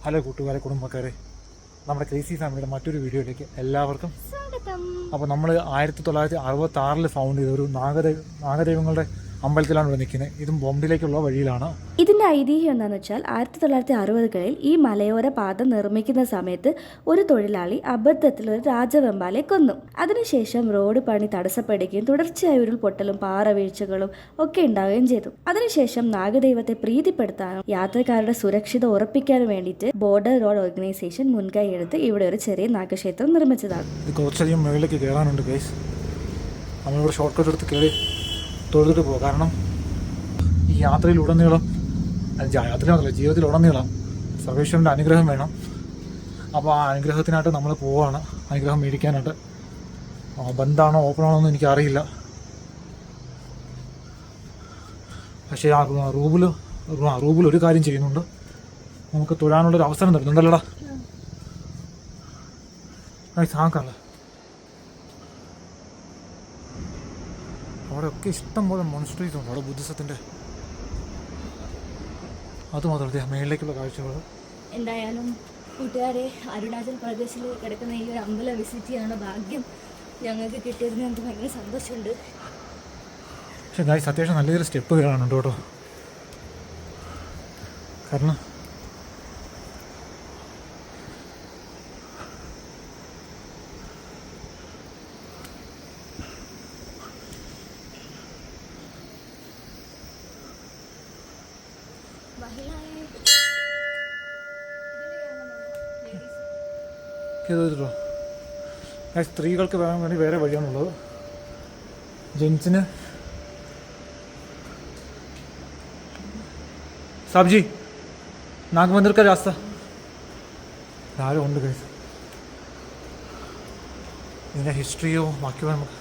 Hello കൂട്ടുകാരെ, കുടുംബക്കാരെ, നമ്മുടെ ക്രേസി ഫാമിലിയുടെ മറ്റൊരു വീഡിയോയിലേക്ക് എല്ലാവർക്കും സ്വാഗതം. അപ്പോൾ നമ്മൾ 1966 ഫൗണ്ട് ചെയ്ത ഒരു നാഗദൈവങ്ങളുടെ അമ്പലത്തിലാണ് ഇവിടെ നിൽക്കുന്നത്. ഇതും ബോംബെയിലേക്കുള്ള വഴിയിലാണ്. ഇതിന്റെ ഐതിഹ്യം എന്താണെന്ന് വെച്ചാൽ 1960കളിൽ ഈ മലയോര പാത നിർമ്മിക്കുന്ന സമയത്ത് ഒരു തൊഴിലാളി അബദ്ധത്തിൽ ഒരു രാജവെമ്പാലെ കൊന്നു. അതിനുശേഷം റോഡ് പണി തടസ്സപ്പെടുകയും തുടർച്ചയായ ഉരുൾപൊട്ടലും പാറവീഴ്ചകളും ഒക്കെ ഉണ്ടാവുകയും ചെയ്തു. അതിനുശേഷം നാഗദൈവത്തെ പ്രീതിപ്പെടുത്താനും യാത്രക്കാരുടെ സുരക്ഷിത ഉറപ്പിക്കാനും വേണ്ടിയിട്ട് ബോർഡർ റോഡ് ഓർഗനൈസേഷൻ മുൻകൈ എടുത്ത് ഇവിടെ ഒരു ചെറിയ നാഗക്ഷേത്രം നിർമ്മിച്ചതാണ്. ഇത് കുറച്ചധികം മുകളിലേക്ക് കയറാനുണ്ട് ഗൈസ്. നമ്മളിവിടെ ഷോർട്ട് കട്ട് എടുത്ത് കയറി തൊഴുതിട്ട് പോകും. കാരണം ഈ യാത്രയിലുടനീളം, യാത്രയിലല്ല, ജീവിതത്തിലുടനീളം സർവേശ്വരൻ്റെ അനുഗ്രഹം വേണം. അപ്പോൾ ആ അനുഗ്രഹത്തിനായിട്ട് നമ്മൾ പോവുകയാണ്, അനുഗ്രഹം മേടിക്കാനായിട്ട്. ബന്ധാണോ ഓപ്പണാണോ എന്ന് എനിക്കറിയില്ല. പക്ഷേ ആ റൂബിൽ ഒരു കാര്യം ചെയ്യുന്നുണ്ട്, നമുക്ക് തൊഴാനുള്ളൊരു അവസരം തരുന്നുണ്ടല്ലോടാ. സാക്കല്ല അവിടെയൊക്കെ ഇഷ്ടം പോലെ മോൺസ്ട്രീസ് ഉണ്ട് അവിടെ, ബുദ്ധിസത്തിൻ്റെ. അതുമാത്രമല്ല മേളിലേക്കുള്ള കാഴ്ചകൾ. എന്തായാലും കൂട്ടുകാരെ, അരുണാചൽ പ്രദേശിൽ കിടക്കുന്ന ഈ ഒരു അമ്പലം വിസിറ്റ് ചെയ്യാനുള്ള ഭാഗ്യം ഞങ്ങൾക്ക് കിട്ടിയതിന് ഞങ്ങൾക്ക് ഭയങ്കര സന്തോഷമുണ്ട്. പക്ഷേ ഗായ്സ്, അത്യാവശ്യം നല്ല രീതിയിൽ സ്റ്റെപ്പ് കയറാനുണ്ട് കേട്ടോ. കാരണം സ്ത്രീകൾക്ക് വരാൻ വേണ്ടി വേറെ വഴിയാണുള്ളത്. ജെൻസിന് സബ്ജി നാഗ്മന്ദിർ കാ രാസ്ത ആരും ഉണ്ട് ഗൈസ്. ഇതിൻ്റെ ഹിസ്റ്ററിയോ ബാക്കിയോ നമുക്ക്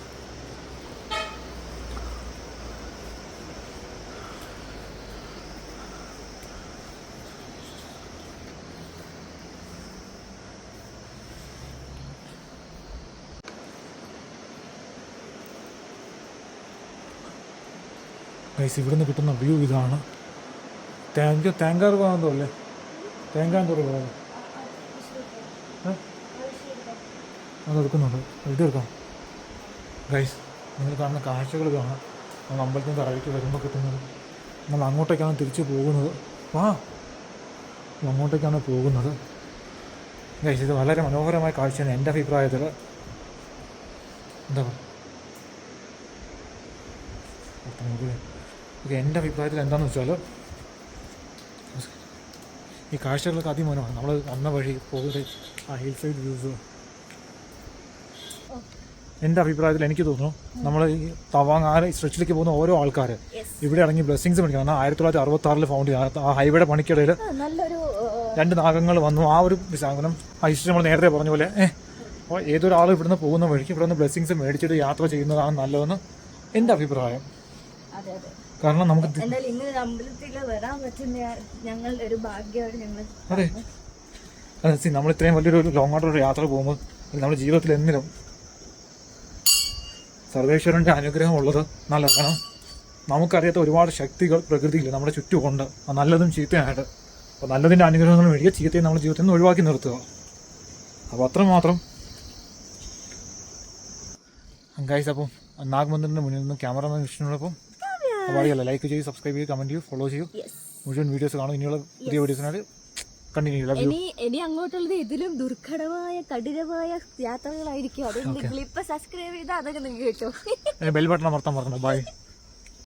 ഗൈസ്, ഇവിടുന്ന് കിട്ടുന്ന വ്യൂ ഇതാണ്. തേങ്കാർ പോകുന്നതോ അല്ലേ? തേങ്കാന്തോറ് പോകുന്നത് അതെടുക്കുന്നുണ്ട്. ഇത് എടുക്കാം ഗൈസ്. നിങ്ങൾ കാണുന്ന കാഴ്ചകൾ കാണാം. നമ്മൾ അമ്പലത്തിൽ നിന്ന് തറവിക്ക് വരുമ്പോൾ കിട്ടുന്നത്. നമ്മൾ അങ്ങോട്ടേക്കാണ് തിരിച്ചു പോകുന്നത്. അങ്ങോട്ടേക്കാണ് പോകുന്നത് ഗൈസ്. ഇത് വളരെ മനോഹരമായ കാഴ്ചയാണ് എൻ്റെ അഭിപ്രായത്തിൽ. എന്താ എൻ്റെ അഭിപ്രായത്തിൽ എന്താണെന്ന് വെച്ചാൽ, ഈ കാഴ്ചകളൊക്കെ അതിമനോഹരമാണ്. നമ്മൾ വന്ന വഴി പോകുന്നത് ആ ഹിൽ സൈഡ് വ്യൂസ്. എൻ്റെ അഭിപ്രായത്തിൽ എനിക്ക് തോന്നുന്നു നമ്മൾ ഈ തവാങ് സ്ട്രെച്ചിലേക്ക് പോകുന്ന ഓരോ ആൾക്കാർ ഇവിടെ ഇറങ്ങി ബ്ലെസ്സിങ്സ് മേടിക്കണം. എന്നാൽ 1966 ഫൗണ്ട് ചെയ്ത ആ ഹൈവേയുടെ പണിക്കിടയിൽ 2 നാഗങ്ങൾ വന്നു. ആ ഒരു വിശാഖനം ആ ഹിസ്റ്ററി നമ്മൾ നേരത്തെ പറഞ്ഞ പോലെ അപ്പോൾ ഏതൊരാളും ഇവിടുന്ന് പോകുന്ന വഴിക്ക് ഇവിടെ നിന്ന് ബ്ലെസ്സിങ്സ് മേടിച്ചിട്ട് യാത്ര ചെയ്യുന്നതാണ് നല്ലതെന്ന് എൻ്റെ അഭിപ്രായം. കാരണം നമുക്ക് അതെ, നമ്മൾ ഇത്രയും വലിയൊരു ലോങ് ആയിട്ടൊരു യാത്ര പോകുമ്പോൾ നമ്മുടെ ജീവിതത്തിൽ എന്തിനും സർവേശ്വരൻ്റെ അനുഗ്രഹം ഉള്ളത് നല്ലത്. കാരണം നമുക്കറിയാത്ത ഒരുപാട് ശക്തികൾ പ്രകൃതിയിൽ നമ്മുടെ ചുറ്റുമുണ്ട്, നല്ലതും ചീത്തയായിട്ട്. അപ്പോൾ നല്ലതിൻ്റെ അനുഗ്രഹങ്ങൾ മേടിക്കുക, ചീത്തയും നമ്മുടെ ജീവിതത്തിൽ നിന്ന് ഒഴിവാക്കി നിർത്തുക. അപ്പോൾ അത്രമാത്രം ഗൈസ്. അപ്പം നാഗ്മന്ദിറിൻ്റെ മുന്നിൽ നിന്ന് ക്യാമറമാൻ വിഷ്ണുവിനൊപ്പം അറിയാലോ, ലൈക്ക് ചെയ്യൂ, സബ്സ്ക്രൈബ് ചെയ്യൂ, കമൻറ്റ് ചെയ്യൂ, ഫോളോ ചെയ്യൂ. മുഴുവൻ വീഡിയോസ് കാണും. ഇനിയുള്ള പുതിയ വീഡിയോസിനായിട്ട് കണ്ടിന്യൂ ചെയ്യും. ഇനി അങ്ങോട്ടുള്ളത് ഇതിലും ദുർഘടമായ കഠിനമായ യാത്രകളായിരിക്കും. അത് നിങ്ങൾ ഇപ്പൊ സബ്സ്ക്രൈബ് ചെയ്താൽ അതൊക്കെ നിങ്ങൾക്ക് കിട്ടും. ബെൽ ബട്ടൺ അമർത്താൻ മറക്കണ്ട. ബൈ.